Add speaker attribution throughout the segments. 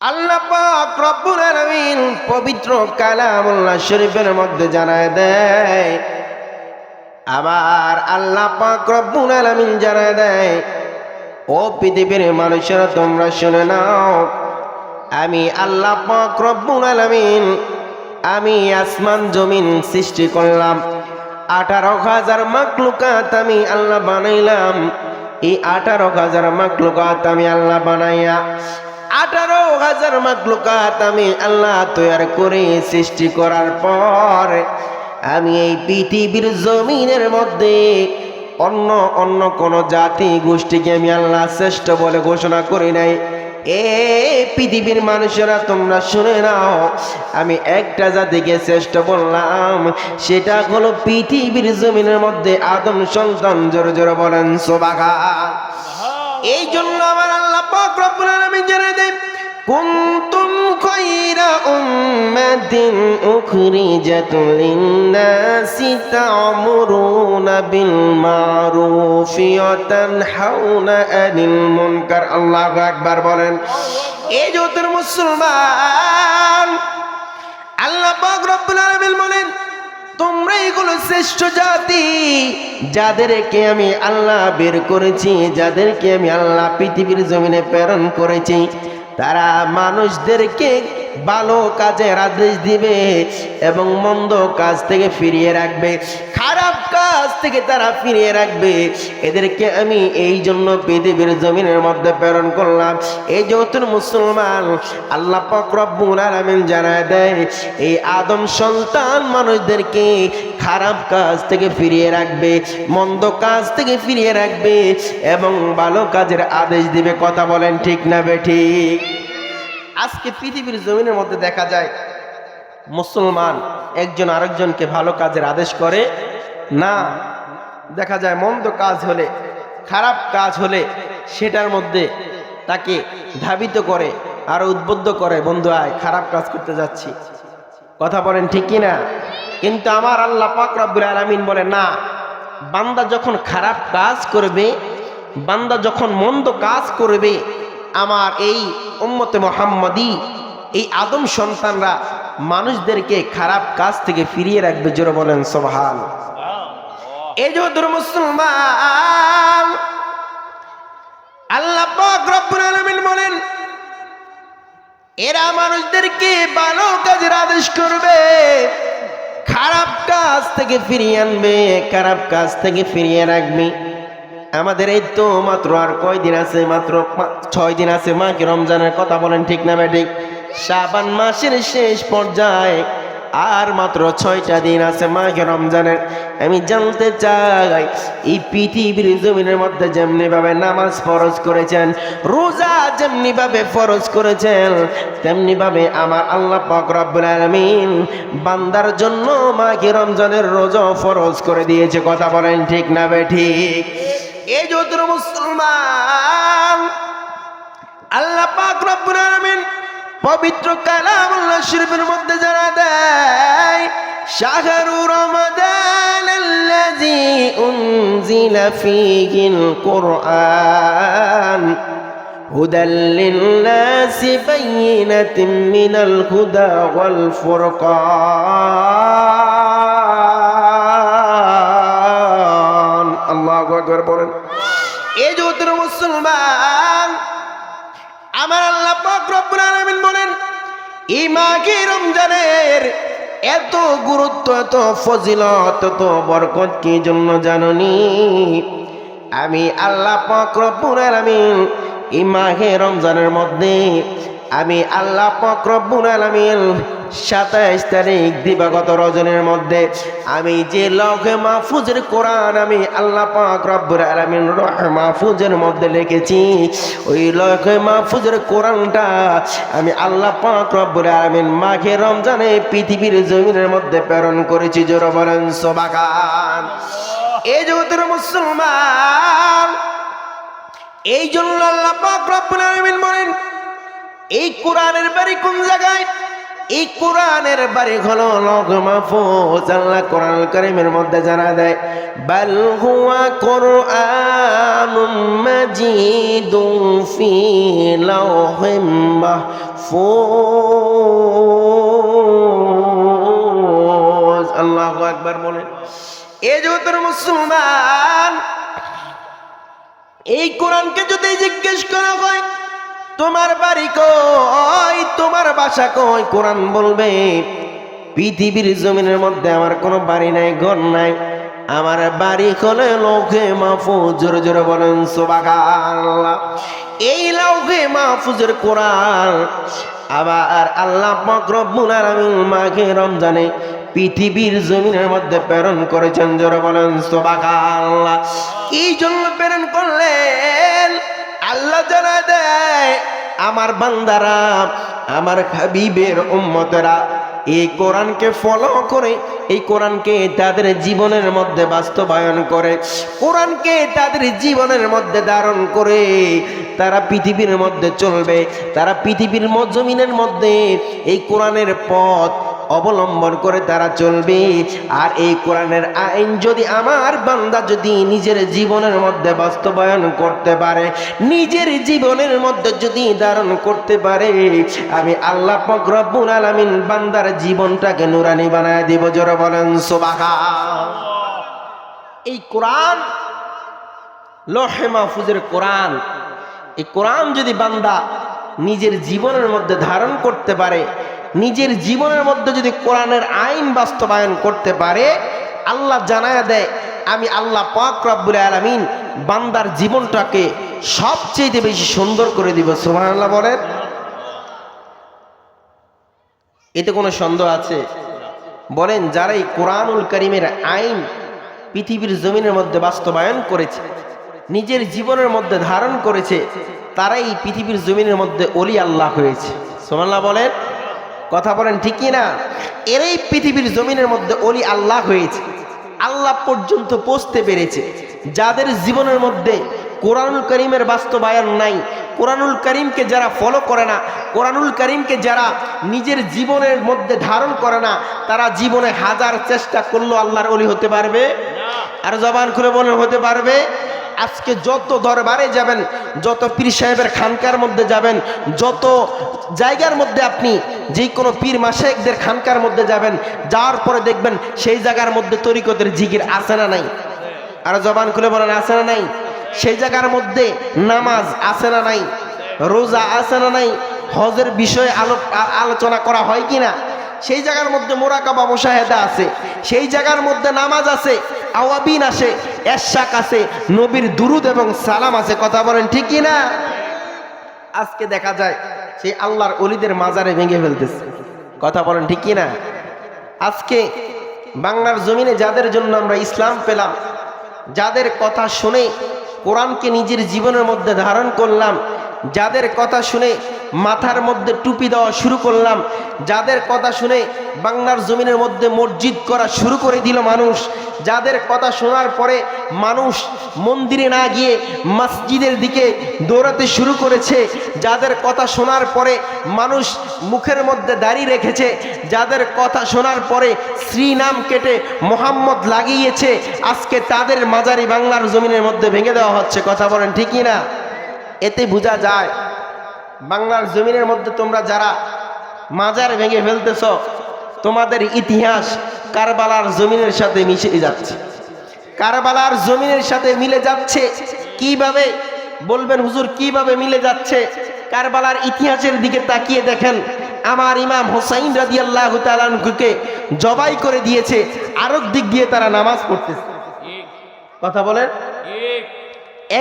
Speaker 1: আল্লাহ পাক রব্বুল আলামিন পবিত্র কালামুল্লাহ শরীফের মধ্যে জানায় দেয়, আবার আল্লাহ পাক রব্বুল আলামিন জানায় দেয়, ও পৃথিবীর মানুষেরা তোমরা শুনে নাও, আমি আল্লাহ পাক রব্বুল আলামিন আমি আসমান জমিন সৃষ্টি করলাম। 18,000 মাখলুকাত আমি আল্লাহ বানাইলাম। এই 18,000 মাখলুকাত আমি আল্লাহ বানাইয়া 18,000 মাখলুকাত আমি আল্লাহ তৈরি করে সৃষ্টি করার পর আমি এই পৃথিবীর জমিনের মধ্যে অন্য অন্য কোন জাতি গোষ্ঠীকে আমি আল্লাহ শ্রেষ্ঠ বলে ঘোষণা করি নাই। এ পৃথিবীর মানুষেরা তোমরা শুনে নাও, আমি একটা জাতিকে শ্রেষ্ঠ বললাম, সেটা হলো পৃথিবীর জমিনের মধ্যে আদম সন্তান। জোরে জোরে বলেন সুবহান। এই জন্য আমার আল্লাহ পাক রব্বুল আলামিন জানায় দেন, কুনতুম খায়রা উম্মাতিন উখরিজাত লিন-নাসি তা'মুরুনা বিল মা'রুফি ওয়া তানহাউনা আনিল মুনকার। আল্লাহু আকবার বলেন। এই যে তোর মুসলমান, আল্লাহ পাক রব্বুল আলামিন বলেন, তোমরা এগুলো শ্রেষ্ঠ জাতি, যাদেরকে আমি আল্লাহ বের করেছি, যাদেরকে আমি আল্লাহ পৃথিবীর জমিনে প্রেরণ করেছি, তারা মানুষদেরকে ভালো কাজের আদেশ দিবে এবং মন্দ কাজ থেকে ফিরিয়ে রাখবে, খারাপ কাজ থেকে তারা ফিরিয়ে রাখবে। এদেরকে আমি এই জন্য পৃথিবীর জমিনের মধ্যে প্রেরণ করলাম। এই যৌতুর মুসলমান, আল্লাহ পাক রব্বুল আলামিন জানায় দেয়, এই আদম সন্তান মানুষদেরকে খারাপ কাজ থেকে ফিরিয়ে রাখবে, মন্দ কাজ থেকে ফিরিয়ে রাখবে এবং ভালো কাজের আদেশ দিবে। কথা বলেন ঠিক না বেঠিক? আজকে পৃথিবীর জমিনের মধ্যে দেখা যায় মুসলমান একজন আরেকজনকে ভালো কাজের আদেশ করে না। দেখা যায় মন্দ কাজ হলে, খারাপ কাজ হলে সেটার মধ্যে তাকে ধাবিত করে, আরো উদ্বুদ্ধ করে, বন্ধু আয় খারাপ কাজ করতে যাচ্ছি। কথা বলেন ঠিক কিনা? কিন্তু আমার আল্লাহ পাক রব্বুল আলামিন বলে, না, বান্দা যখন খারাপ কাজ করবে, বান্দা যখন মন্দ কাজ করবে, আমার এই উম্মতে মুহাম্মাদি, এই আদম সন্তানরা মানুষদেরকে খারাপ কাজ থেকে ফিরিয়ে রাখবে। জোরে বলেন সুবহান। এই যে মুসলমান, আল্লাহ পাক রব্বুল আলামিন বলেন, এরা মানুষদেরকে ভালো কাজের আদেশ করবে, খারাপ কাজ থেকে ফিরিয়ে আনবে, খারাপ কাজ থেকে ফিরিয়ে রাখবে। আমাদের এই তো মাত্র আর কয়দিন আছে, মাত্র 6 দিন আছে মাকে রমজানের। কথা বলেন ঠিক না বেঠিক? শাবান মাসের শেষ পর্যায়ে আর মাত্র 6টা দিন আছে মাকে রমজানের। আমি জানতে চাই, এই পৃথিবীর জমিনের মধ্যে যেমনি ভাবে নামাজ ফরজ করেছেন, রোজা যেমনি ভাবে ফরজ করেছেন, তেমনি ভাবে আমার আল্লাহ পাক রব্বুল আলামিন বান্দার জন্য মাকে রমজানের রোজা ফরজ করে দিয়েছে। কথা বলেন ঠিক না বেঠিক? এই যে মুসলমান, আল্লাহ পাক রব্বুল আলামিন পবিত্র কালামুল্লাহ শরীফের মধ্যে জানা দেয়, শাহরু রমাদানাল্লাযী উনজিলা ফীহিল কুরআন হুদাল লিন-নাসি বায়িনাতিন মিনাল হুদা ওয়াল ফুরকান। আল্লাহু আকবার বলেন। এই যে মুসলমান, আমার আল্লাহ পাক রব্বুল আলামিন বলেন, এই মাঘে রমজানের এত গুরুত্ব, এত ফজিলত, এত বরকত কি জন্য জাননি? আমি আল্লাহ পাক রব্বুল আলামিন এই মাঘে রমজানের মধ্যে আমি আল্লাহ পাক রব্বুল আলামিন 27 তারিখ দিবাগত রজনীর মধ্যে আমি যে লৌহে মাহফুজের কোরআন আমি আল্লাহ পাক রব্বুল আলামিন লৌহে মাহফুজের মধ্যে লিখেছি, ওই লৌহে মাহফুজের কোরআনটা আমি আল্লাহ পাক রব্বুল আলামিন মাঘে রমজানে পৃথিবীর জমিনের মধ্যে প্রেরণ করেছি। জোরে বলেন সুবহান। এই জগতের মুসলমান, এই জন্য আল্লাহ পাক রব্বুল আলামিন বলেন, এই কোরআনের বাড়ি কোন জায়গায়? এই কোরআনের বাড়ি হলো লৌহ মাহফুজ। আল্লাহ কোরআনুল কারীমের মধ্যে জানা দেয়, বাল হুয়া কুরআনুম মাজিদুন ফি লাওহিম মাহফুজ। আল্লাহু আকবার বলেন। এই জগতের মুসলমান, এই কোরআনকে যদি জিজ্ঞেস করা হয় তোমার বাড়ি কই, তোমার বাসা কই, কোরআন বলবে পৃথিবীর জমিনের মধ্যে আমার কোনো বাড়ি নাই, ঘর নাই, আমার বাড়ি হলো লৌহে মাহফুজ। জোরে জোরে বলেন সুবহানাল্লাহ। এই লৌহে মাহফুজের কোরআন আবার আল্লাহ পাক রব্বুল আলামিন মাঘে রমজানে পৃথিবীর জমিনের মধ্যে প্রেরণ করেছেন। জোরে বলেন সুবহানাল্লাহ। এই জন্য প্রেরণ করলেন, আল্লাহ জানা দেয় আমার বান্দারা, আমার হাবিবের উম্মতেরা এই কোরআনকে ফলো করে, এই কোরআনকে তাদের জীবনের মধ্যে বাস্তবায়ন করে, কোরআনকে তাদের জীবনের মধ্যে ধারণ করে তারা পৃথিবীর মধ্যে চলবে, তারা পৃথিবীর জমিনের মধ্যে এই কোরআনের পথ অবলম্বন করে তারা চলবে। আর এই কোরআনের আইন যদি আমার বান্দা যদি নিজের জীবনের মধ্যে বাস্তবায়ন করতে পারে, নিজের জীবনের মধ্যে যদি ধারণ করতে পারে, আমি আল্লাহ পাক রব্বুল আলামিন বান্দার জীবনটাকে নুরানি বানায় দিব। জোরে বলেন সুবহানাল্লাহ। এই কোরআন লৌহে মাহফুজের কোরআন, এই কোরআন যদি বান্দা নিজের জীবনের মধ্যে ধারণ করতে পারে, নিজের জীবনের মধ্যে যদি কোরআনের আইন বাস্তবায়ন করতে পারে, আল্লাহ জানায়া দেয় আমি আল্লাহ পাক রব্বুল আলামিন বান্দার জীবনটাকে সবচেয়ে বেশি সুন্দর করে দিব। সুবহানাল্লাহ বলেন। এতে কোনো সন্দেহ আছে? বলেন, যারা এই কোরআনুল কারীমের আইন পৃথিবীর জমিনের মধ্যে বাস্তবায়ন করেছে, নিজের জীবনের মধ্যে ধারণ করেছে, তারাই পৃথিবীর জমিনের মধ্যে ওলি আল্লাহ হয়েছে। সুবহানাল্লাহ বলেন। কথা বলেন ঠিক কি না? এরাই পৃথিবীর জমিনের মধ্যে ওলি আল্লাহ হয়েছে, আল্লাহ পর্যন্ত পৌঁছতে পেরেছে। যাদের জীবনের মধ্যে কোরআনুল কারীমের বাস্তবায়ন নাই, কোরআনুল কারীমকে যারা ফলো করে না, কোরআনুল কারীমকে যারা নিজের জীবনের মধ্যে ধারণ করে না, তারা জীবনে হাজার চেষ্টা করলেও আল্লাহর ওলি হতে পারবে? আর জবান খুলে বলেন, হতে পারবে? আজকে যত দরবারে যাবেন, যত পীর সাহেবের খানকার মধ্যে যাবেন, যত জায়গার মধ্যে আপনি যে কোনো পীর মাশায়েখদের খানকার মধ্যে যাবেন, যাওয়ার পরে দেখবেন সেই জায়গার মধ্যে তরিকতের জিকির আছে না নাই? আর জবান খুলে বলেন, আছে না নাই? সেই জায়গার মধ্যে নামাজ আছে না নাই? রোজা আছে না নাই? হজের বিষয়ে আলোচনা করা হয় কিনা? সেই জায়গার মধ্যে মুরাকাবা মুশাহেদা আছে, সেই জায়গার মধ্যে নামাজ আছে, আওয়াবিন আছে, এরশাক আছে, নবীর দুরুদ এবং সালাম আছে। কথা বলেন ঠিক কি না? আজকে দেখা যায় সেই আল্লাহর ওলিদের মাজারে ভেঙে ফেলতেছে। কথা বলেন ঠিক কি না? আজকে বাংলার জমিনে যাদের জন্য আমরা ইসলাম পেলাম, যাদের কথা শুনে কোরআনকে নিজের জীবনের মধ্যে ধারণ করলাম, যাদের কথা শুনে মাথার মধ্যে টুপি দেওয়া শুরু করলাম, যাদের কথা শুনে বাংলার জমিনের মধ্যে মসজিদ করা শুরু করে দিল মানুষ, যাদের কথা শোনার পরে মানুষ মন্দিরে না গিয়ে মসজিদের দিকে দৌড়াতে শুরু করেছে, যাদের কথা শোনার পরে মানুষ মুখের মধ্যে দাড়ি রেখেছে, যাদের কথা শোনার পরে শ্রী নাম কেটে মোহাম্মদ লাগিয়েছে, আজকে তাদের মাজারি বাংলার জমিনের মধ্যে ভেঙে দেওয়া হচ্ছে। কথা বলেন ঠিকই না? এতে বোঝা যায় বাংলার জমিনের মধ্যে তোমরা যারা মাজার ভেঙে ফেলতেছ, তোমাদের ইতিহাস কারবালার জমিনের সাথে মিশে যাচ্ছে। কারবালার জমিনের সাথে মিলে যাচ্ছে। কিভাবে বলবেন হুজুর, কিভাবে মিলে যাচ্ছে? কারবালার ইতিহাসের দিকে তাকিয়ে দেখেন, আমার ইমাম হুসাইন রাদিয়াল্লাহু তাআলা আনহুকে জবাই করে দিয়েছে, আরেক দিক দিয়ে তারা নামাজ পড়তেছে। কথা বলেন।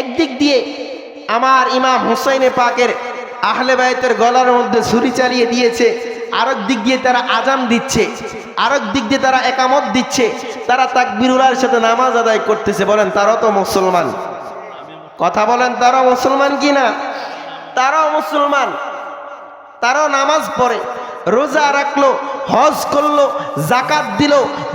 Speaker 1: একদিক দিয়ে আমার ইমাম হুসাইনে পাকের আহলে বাইতের গলার মধ্যে ছুরি চালিয়ে দিয়েছে, আরেক দিক দিয়ে তারা আজান দিচ্ছে, আরেক দিক দিয়ে তারা একামত দিচ্ছে, তারা তাকবীরুল্লাহর সাথে নামাজ আদায় করতেছে। বলেন তারাও তো মুসলমান? কথা বলেন, তারাও মুসলমান কি না? তারাও মুসলমান, তারাও নামাজ পড়ে, রোজা রাখলো, হজ করলো, যাকাত দিল,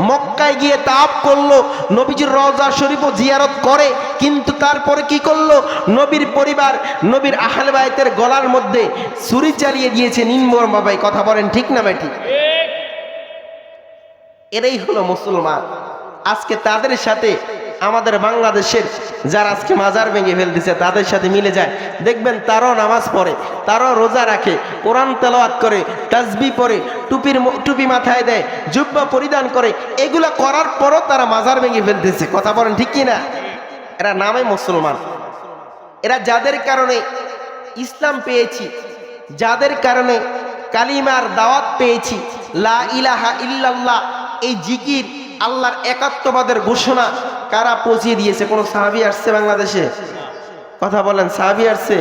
Speaker 1: মক্কায় গিয়ে তাওয়াফ করলো, নবীজির রওজা শরীফও জিয়ারত করে, কিন্তু তারপরে কি করলো? নবীর পরিবার, নবীর আহলে বাইতের গলার মধ্যে ছুরি চালিয়ে দিয়েছে নির্মমভাবে। কথা বলেন ঠিক না ভাই? ঠিক। এরাই হলো মুসলমান। আজকে তাদের সাথে আমাদের বাংলাদেশের যারা আজকে মাজার ভেঙে ফেলতেছে তাদের সাথে মিলে যায়। দেখবেন তারাও নামাজ পড়ে, তারাও রোজা রাখে, কোরআন তেলাওয়াত করে, তাসবিহ পড়ে, টুপি মাথায় দেয়, জুব্বা পরিধান করে, এগুলা করার পরও তারা মাজার ভেঙে ফেলতেছে। কথা বলেন ঠিক কিনা? এরা নামে মুসলমান। এরা যাদের কারণে ইসলাম পেয়েছি, যাদের কারণে কালিমার দাওয়াত পেয়েছি, লা ইলাহা ইল্লাল্লাহ এই জিকির, আল্লাহর একাত্মবাদের ঘোষণা কারা পৌঁছিয়ে দিয়েছে? কোন সাহাবী আসছে বাংলাদেশে? কথা বলেন, সাহাবী আসছে?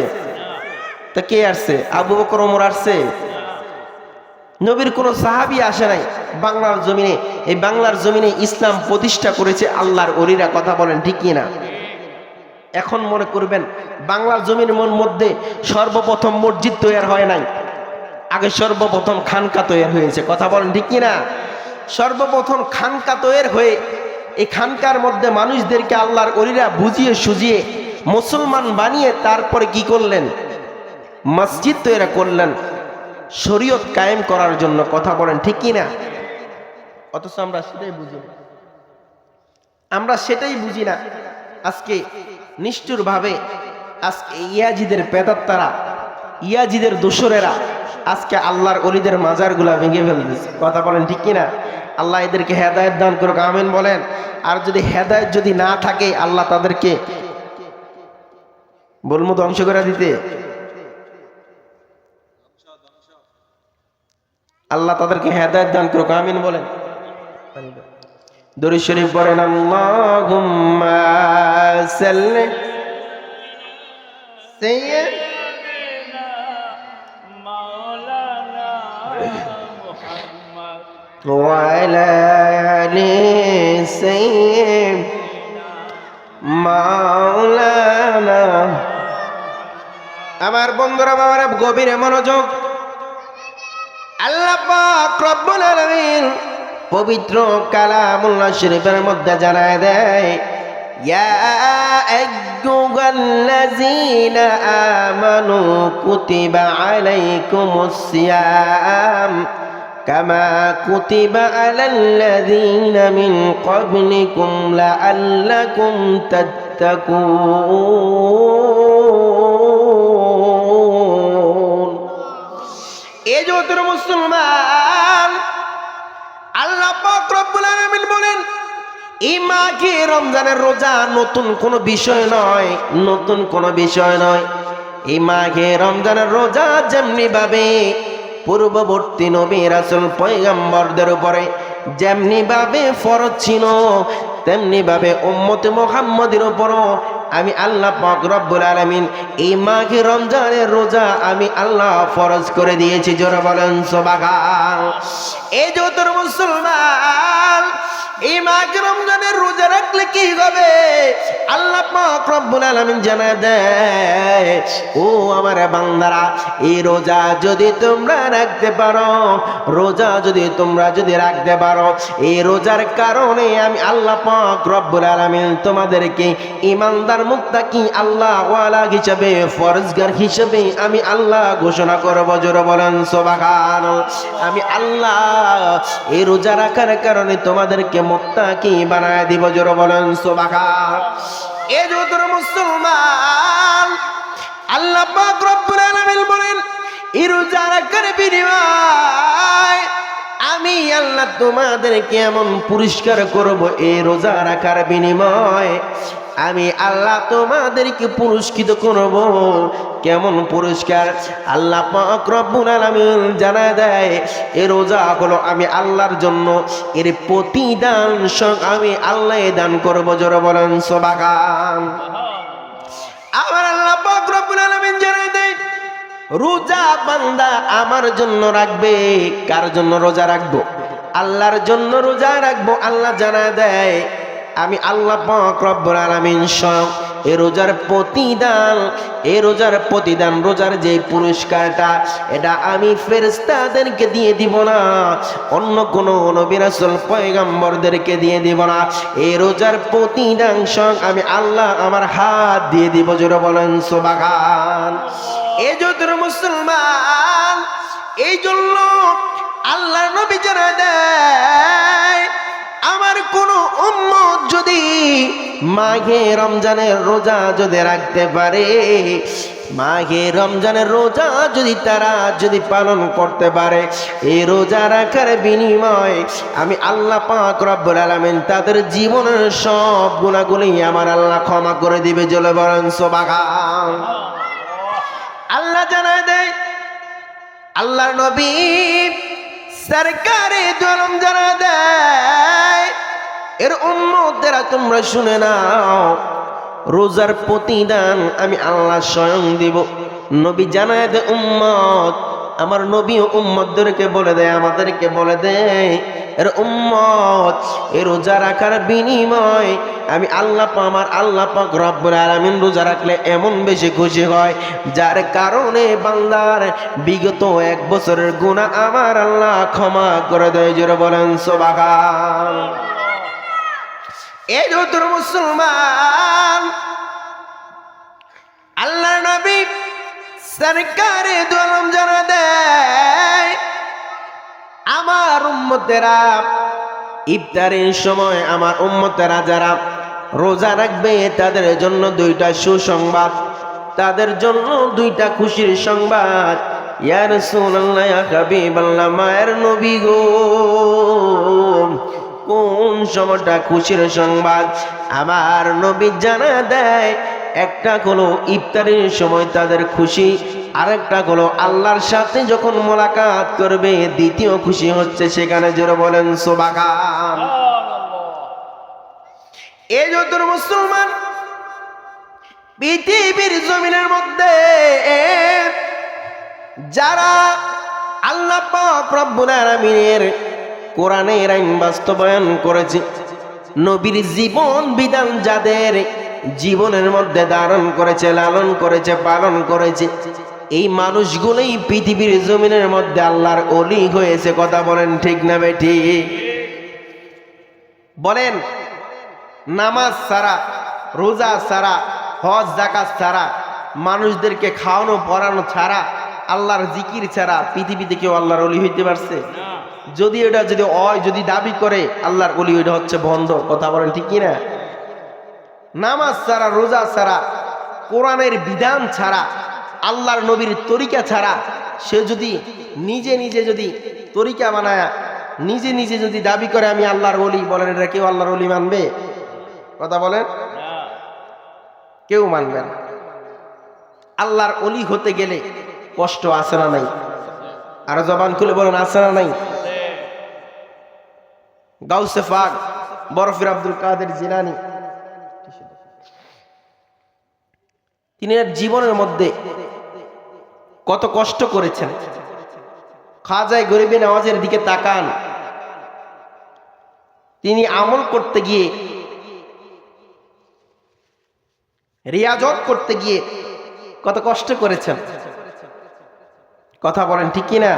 Speaker 1: তা কে আসছে? আবু বকর, ওমর আসছে? নবীর কোন সাহাবী আসে নাই বাংলার জমিনে। এই বাংলার জমিনে ইসলাম প্রতিষ্ঠা করেছে আল্লাহর ওলিরা। কথা বলেন ঠিক কিনা? এখন মনে করবেন বাংলার জমির মধ্যে সর্বপ্রথম মসজিদ তৈরি হয় নাই, আগে সর্বপ্রথম খানকা তৈরি হয়েছে। কথা বলেন ঠিক কিনা? সর্বপ্রথম খানকা তৈরি হয়ে এই খানকার মধ্যে মানুষদেরকে আল্লাহর ওলিরা বুঝিয়ে সুজিয়ে মুসলমান বানিয়ে তারপরে কি করলেন? মসজিদ তৈরি করলেন শরীয়ত কায়েম করার জন্য। কথা বলেন ঠিক কিনা? অথচ আমরা সেটাই বুঝি না, আমরা সেটাই বুঝি না। আজকে নিষ্ঠুর ভাবে আজকে ইয়াজিদের পেতাত্তারা, ইয়াজিদের দোসরেরা আজকে আল্লাহর ওলিদের মাজারগুলা ভেঙে ফেলতেছে। কথা বলেন ঠিক কিনা? আল্লাহ এদেরকে হেদায়েত দান করুক, আমিন বলেন। আর যদি হেদায়েত যদি না থাকে আল্লাহ তাদেরকে বলবো ধ্বংস করে দিতে। আল্লাহ তাদেরকে হেদায়েত দান করুক, আমিন বলেন। দরুদ শরীফ পড়েন, আল্লাহুম্মা সাল্লি সাইয়্যিদিনা মাওলানা মুহাম্মদ ওয়া আলা আলি সাইয়্যিদিনা মাওলানা। আমার বন্ধুরা, বাবারা, গভীরে মনোযোগ। আল্লাহ পাক রব্বুল আলামিন পবিত্র কালামুল্লাহ শরীফের মধ্যে জানায় দেয়, ইয়া আইয়ুহাল্লাযীনা আমানু কুতিবা আলাইকুমুস সিয়াম কামা কুতিবা আলাল্লাযীনা মিন ক্বাবলিকুম লাআল্লাকুম তাত্তাকুন। এই যে তোর মুসলমান, আল্লাহ পাক রব্বুল আলামিন বলেন, এই মাঘে রমজানের রোজা নতুন কোনো বিষয় নয়, নতুন কোনো বিষয় নয়। এই মাঘে রমজানের রোজা যেমনি ভাবে পূর্ববর্তী নবী রাসূল পয়গম্বরদের উপরে যেমনি ভাবে ফরজ ছিল, তেমনি ভাবে উম্মতে মুহাম্মদের উপরও আমি আল্লাহ পাক রব্বুল আলামিন এই মাঘে রমজানের রোজা আমি আল্লাহ ফরজ করে দিয়েছি। জোরে বলেন সুবহান। এই যে তোর মুসলমান, এই মাঘে রমজানের রোজা রাখলে কি হবে? আল্লাহ পাক রব্বুল আলামিন জানায় দেয়, ও আমার বান্দারা, এই রোজা যদি তোমরা রাখতে পারো, রোজা যদি তোমরা রাখতে পারো, এই রোজার কারণে আমি আল্লাহ পাক রব্বুল আলামিন তোমাদেরকে ঈমানদার মুত্তাকি আল্লাহ ওয়ালা হিসেবে, ফরজগার হিসেবে আমি আল্লাহ ঘোষণা করব। জোরে বলেন সুবহান। আমি আল্লাহ এই রোজা রাখার কারণে তোমাদেরকে মুত্তাকি বানায় দিব। জোরে বলেন সুবহান। এই যে তোর মুসলমান, আল্লাহ পাক রব্বুল আলামিন বলেন, এই রোজা রাখার বিনিময়ে আমি আল্লাহ তোমাদেরকে এমন পুরস্কার করব, এই রোজা রাখার বিনিময়ে আমি আল্লাহ তোমাদেরকে পুরস্কৃত করব। কেমন পুরস্কার? আল্লাহ পাক রব্বুল আলামিন জানায় দেয়, এই রোজা হলো আমি আল্লাহর জন্য, এর প্রতিদান আমি আল্লাহ দান করব। জোরে বলেন সুবহান। আমার আল্লাহ পাক রব্বুল আলামিন জানায় দেয়, রোজা বান্দা আমার জন্য রাখবে। কার জন্য রোজা রাখবো? আল্লাহর জন্য রোজা রাখবো। আল্লাহ জানায় দেয়, আমি আল্লাহ পাক রব্বুল আলামিন এই রোজার প্রতিদান, এই রোজার প্রতিদান, রোজার যে পুরস্কারটা, এটা আমি ফেরেশতাদেরকে দিয়ে দিব না, অন্য কোনো নবী রাসূল পয়গম্বরদেরকে দিয়ে দিব না। এই রোজার প্রতিদান স্বয়ং আমি আল্লাহ আমার হাত দিয়ে দিব। জোরে বলেন সুবহান। এই যত মুসলমান, এই জন্য আল্লাহ নবী জানা দেয়, আমার কোন উম্মত যদি মাঘে রমজানের রোজা যদি রাখতে পারে, মাঘে রমজানের রোজা যদি তারা যদি পালন করতে পারে, এই রোজা রাখার বিনিময়ে আমি আল্লাহ পাক রব্বুল আলামিন তাদের জীবনের সব গুনাহগুলি আমার আল্লাহ ক্ষমা করে দিবে। জলে বলেন সুবহান। আল্লাহ জানায় দেয়, আল্লাহর নবী সরকারে দোলম জানা দেয়, এর উম্মতেরা তোমরা শুনে নাও, রোজার প্রতিদান আমি আল্লাহ স্বয়ং দিব। নবী জানায় দেয় উম্মত, আমার নবী ও উম্মতদেরকে বলে দেয়, আমাদেরকে বলে দেয়, এর উম্মত এই রোজা রাখার বিনিময় আমি আল্লাহ আমার আল্লাহ পাক রব্বুল আলামিন রোজা রাখলে এমন বেশি খুশি হয়, যার কারণে বান্দার বিগত 1 বছরের গুনাহ আমার আল্লাহ ক্ষমা করে দেয়। জোরে বলেন সুবহান। এই যত মুসলমান, আল্লাহ নবী সরকারে দু আলম জানা দেয়, আমার উম্মতেরা ইফতারের সময় আমার উম্মতেরা যারা রোজা রাখবে তাদের জন্য 2টা সুসংবাদ, তাদের জন্য 2টা খুশির সংবাদ। ইয়া রাসূলুল্লাহ, ইয়া হাবিবাল্লাহ, মায়ের নবী গো, কোন সময়টা খুশির সংবাদ? আমার নবী জানা দেয়, একটা হলো ইফতারের সময় তাদের খুশি, আরেকটা হলো আল্লাহর সাথে যখন মোলাকাত করবে দ্বিতীয় খুশি হচ্ছে সেখানে। জোরে বলেন সুবহান। এই যত মুসলমান পৃথিবীর জমিনের মধ্যে যারা আল্লাহ পাক রব্বুল আলামিনের কোরআনের আইন বাস্তবায়ন করেছে, নবীর জীবন বিধান যাদের জীবনের মধ্যে ধারণ করেছে, লালন করেছে, পালন করেছে, এই মানুষগুলোই পৃথিবীর জমিনের মধ্যে আল্লাহর ওলি হয়েছে। কথা বলেন ঠিক না বেঠিক? বলেন, নামাজ ছাড়া, রোজা ছাড়া, হজ যাকাত ছাড়া, মানুষদেরকে খাওয়ানো পড়ানো ছাড়া, আল্লাহর জিকির ছাড়া পৃথিবীতে কেউ আল্লাহর ওলি হইতে পারছে? যদি এটা যদি দাবি করে আল্লাহর ওলি, ওইটা হচ্ছে ভণ্ড। কথা বলেন ঠিক কিনা? নামাজ ছাড়া, রোজা ছাড়া, কোরআনের বিধান ছাড়া, আল্লাহর নবীর তরিকা ছাড়া সে যদি নিজে নিজে যদি তরিকা বানায় নিজে নিজে যদি দাবি করে আমি আল্লাহর ওলি, বলেন এটা কেউ আল্লাহর ওলি মানবে? কথা বলেন, কেউ মানবে না। আল্লাহর ওলি হতে গেলে কষ্ট আছে না নাই? আর জবান খুলে বলেন, আছে না নাই? গাউসে পাক বরফির আব্দুল কাদের জিলানী, তিনি জীবনের মধ্যে কত কষ্ট করেছেন। খাজায়ে গরিবে নওয়াজের দিকে তাকান, তিনি আমল করতে গিয়ে, রিয়াজত করতে গিয়ে কত কষ্ট করেছেন। কথা বলেন ঠিক কিনা?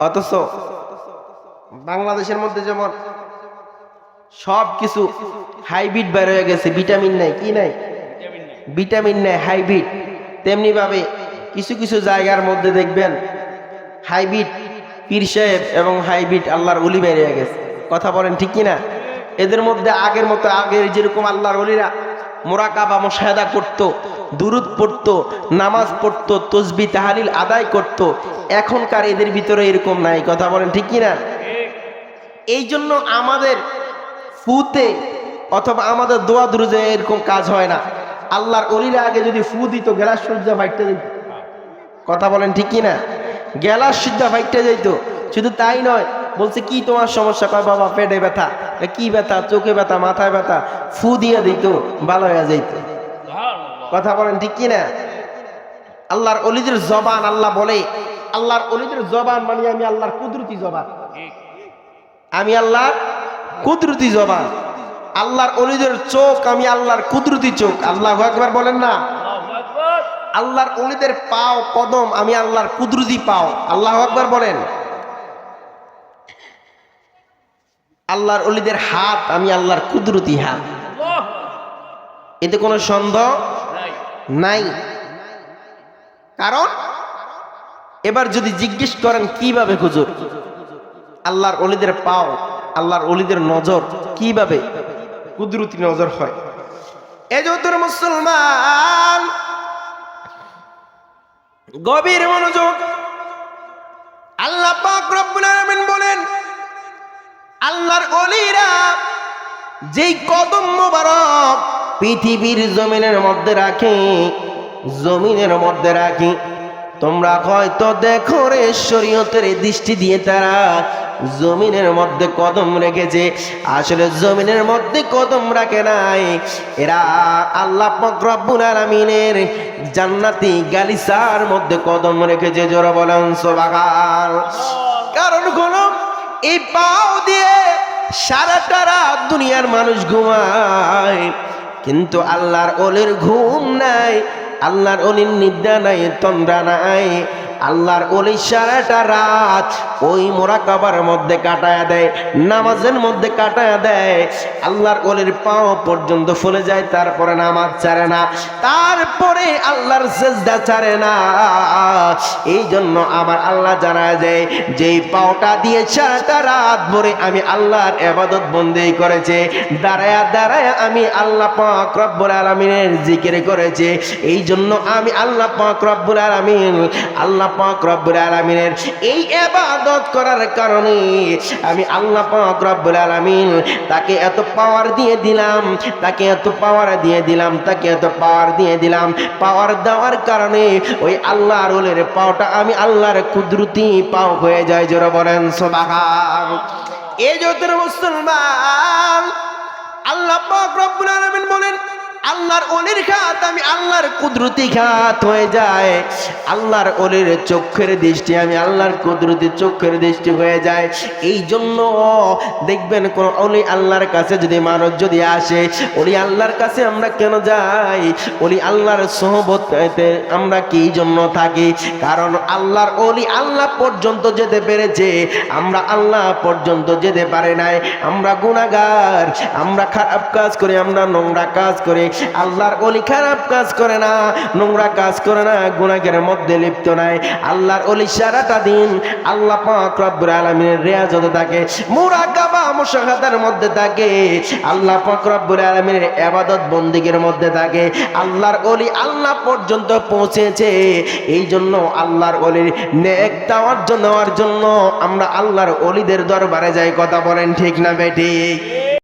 Speaker 1: অথচ বাংলাদেশের মধ্যে যেমন সব কিছু হাইব্রিড বের হয়ে গেছে, ভিটামিন নাই, কি নাই? ভিটামিন নাই, হাইব্রিড। তেমনি ভাবে কিছু কিছু জায়গার মধ্যে দেখবেন হাইব্রিড পীর সাহেব এবং হাইব্রিড আল্লাহর ওলি বের হয়ে গেছে। কথা বলেন ঠিক কিনা? এদের মধ্যে আগের মতো, আগের যেরকম আল্লাহর ওলিরা মুরাকাবা মুশাহাদা করত, দুরুদ পড়তো, নামাজ পড়তো, তাসবিহ তাহলিল আদায় করত, এখনকার এদের ভিতরে এরকম নাই। কথা বলেন ঠিক কিনা? এই জন্য আমাদের ফুতে অথবা আমাদের দোয়া দুরুদে এরকম কাজ হয় না। আল্লাহর ওলিরা আগে যদি ফু দিত, গেলাস সূর্য ফাইটতে যেত। কথা বলেন ঠিক কিনা? গেলাস সূর্য ফাইটতে যেত। শুধু তাই নয়, বলছে কি তোমার সমস্যা? কয় বাবা পেটে ব্যথা। কি ব্যথা? চোখে ব্যথা, মাথায় ব্যথা। ফু দিয়ে দিত, ভালো হয়ে যাইত। কথা বলেন ঠিক কিনা? আল্লাহর ওলিদের জবান, আল্লাহ বলে আল্লাহর ওলিদের জবান মানে আমি আল্লাহর কুদরতি জবান, আমি আল্লাহর কুদরতি জবান। আল্লাহর ওলিদের চোখ আমি আল্লাহর কুদরতি চোখ। আল্লাহু আকবার বলেন না। আল্লাহর ওলিদের পাও কদম আমি আল্লাহর কুদরতি পাও। আল্লাহু আকবার বলেন। আল্লাহর ওলিদের হাত আমি আল্লাহর কুদরতি হাত। এতে কোনো সন্দেহ নাই। কারণ এবার যদি জিজ্ঞেস করেন কিভাবে হুজুর আল্লাহর ওলিদের পাও আল্লাহর ওলিদের নজর কিভাবে কুদরতি নজর হয়, এজন্য মুসলমান গভীর মনোযোগ। আল্লাহ পাক রব্বুল আলামিন বলেন আল্লাহর ওলিরা যেই কদম মোবারক পৃথিবীর জমিনের মধ্যে রাখে তোমরা হয়তো দেখো রে শরীয়তের দৃষ্টি দিয়ে তারা জমিনের মধ্যে কদম রেখেছে, আসলে জমিনের মধ্যে কদম রাখে নাই, এরা আল্লাহ পাক রব্বুল আলামিনের জান্নাতি গালিচার মধ্যে কদম রেখেছে। জোরে বলেন সুবহান। কারণ হলো এই পাও দিয়ে সারাটা রাত দুনিয়ার মানুষ ঘুমায়, কিন্তু আল্লাহর ওলির ঘুম নাই, আল্লাহর ওলির নিদ্রা নাই, তন্দ্রা নাই। আল্লাহর ওলি সারাটা রাত ওই মুরাকাবার মধ্যে কাটায়া দেয়, নামাজের মধ্যে কাটায়া দেয়। আল্লাহর ওলির পাও পর্যন্ত ফুলে যায়, তারপরে নামাজ ছাড়ে না, তারপরে আল্লাহর সিজদা ছাড়ে না। এই জন্য আমার আল্লাহ জানায় যায় যেই পাওটা দিয়ে সারাটা রাত ভরে আমি আল্লাহর ইবাদত বন্দেগী করেছে, দাঁড়ায়া দাঁড়ায়া আমি আল্লাহ পাক রব্বুল আলামিনের জিকির করেছে, এই জন্য আমি আল্লাহ পাক রব্বুল আলামিন আল্লাহ পাক রব্বুল আলামিনের এই ইবাদত করার কারণে আমি আল্লাহ পাক রব্বুল আলামিন তাকে এত পাওয়ার দিয়ে দিলাম, তাকে এত পাওয়ার দিয়ে দিলাম, তাকে এত পাওয়ার দিয়ে দিলাম। পাওয়ার দেওয়ার কারণে ওই আল্লাহর ওলির পাওটা আমি আল্লাহর কুদরতি পাও হয়ে যায়। জোরে বলেন সুবহান। এই যত মুসলমান আল্লাহ পাক রব্বুল আলামিন বলেন আল্লাহর ওলির খাত আমি আল্লাহর কুদরতি খাত হয়ে যায়, আল্লাহর ওলির চোখের দৃষ্টি আমি আল্লাহর কুদরতি চোখের দৃষ্টি হয়ে যায়। এই জন্য দেখবেন কোন ওলি আল্লাহর কাছে যদি মানুষ যদি আসে, ওলি আল্লাহর কাছে আমরা কেন যাই, ওলি আল্লাহর সোহবতে আমরা কি জন্য থাকি? কারণ আল্লাহর ওলি আল্লাহ পর্যন্ত যেতে পেরেছে, আমরা আল্লাহ পর্যন্ত যেতে পারে নাই। আমরা গুনাহগার, আমরা খারাপ কাজ করি, আমরা নোংরা কাজ করি। আল্লাহর ওলি খারাপ কাজ করে না, নোংরা কাজ করে না, গুনাহের মধ্যে লিপ্ত নাই। আল্লাহর ওলি সারাটা দিন আল্লাহ পাক রব্বুল আলামিনের রিয়াজতে থাকে, মুরাকাবা মুশাহাদার মধ্যে থাকে, আল্লাহ পাক রব্বুল আলামিনের ইবাদত বন্দেগীর মধ্যে থাকে। আল্লাহর ওলি আল্লাহ পর্যন্ত পৌঁছেছে, এই জন্য আল্লাহর ওলির নেক দাওয়াত নেওয়ার জন্য আমরা আল্লাহর ওলিদের দরবারে যাই। কথা বলেন ঠিক না বেঠিক?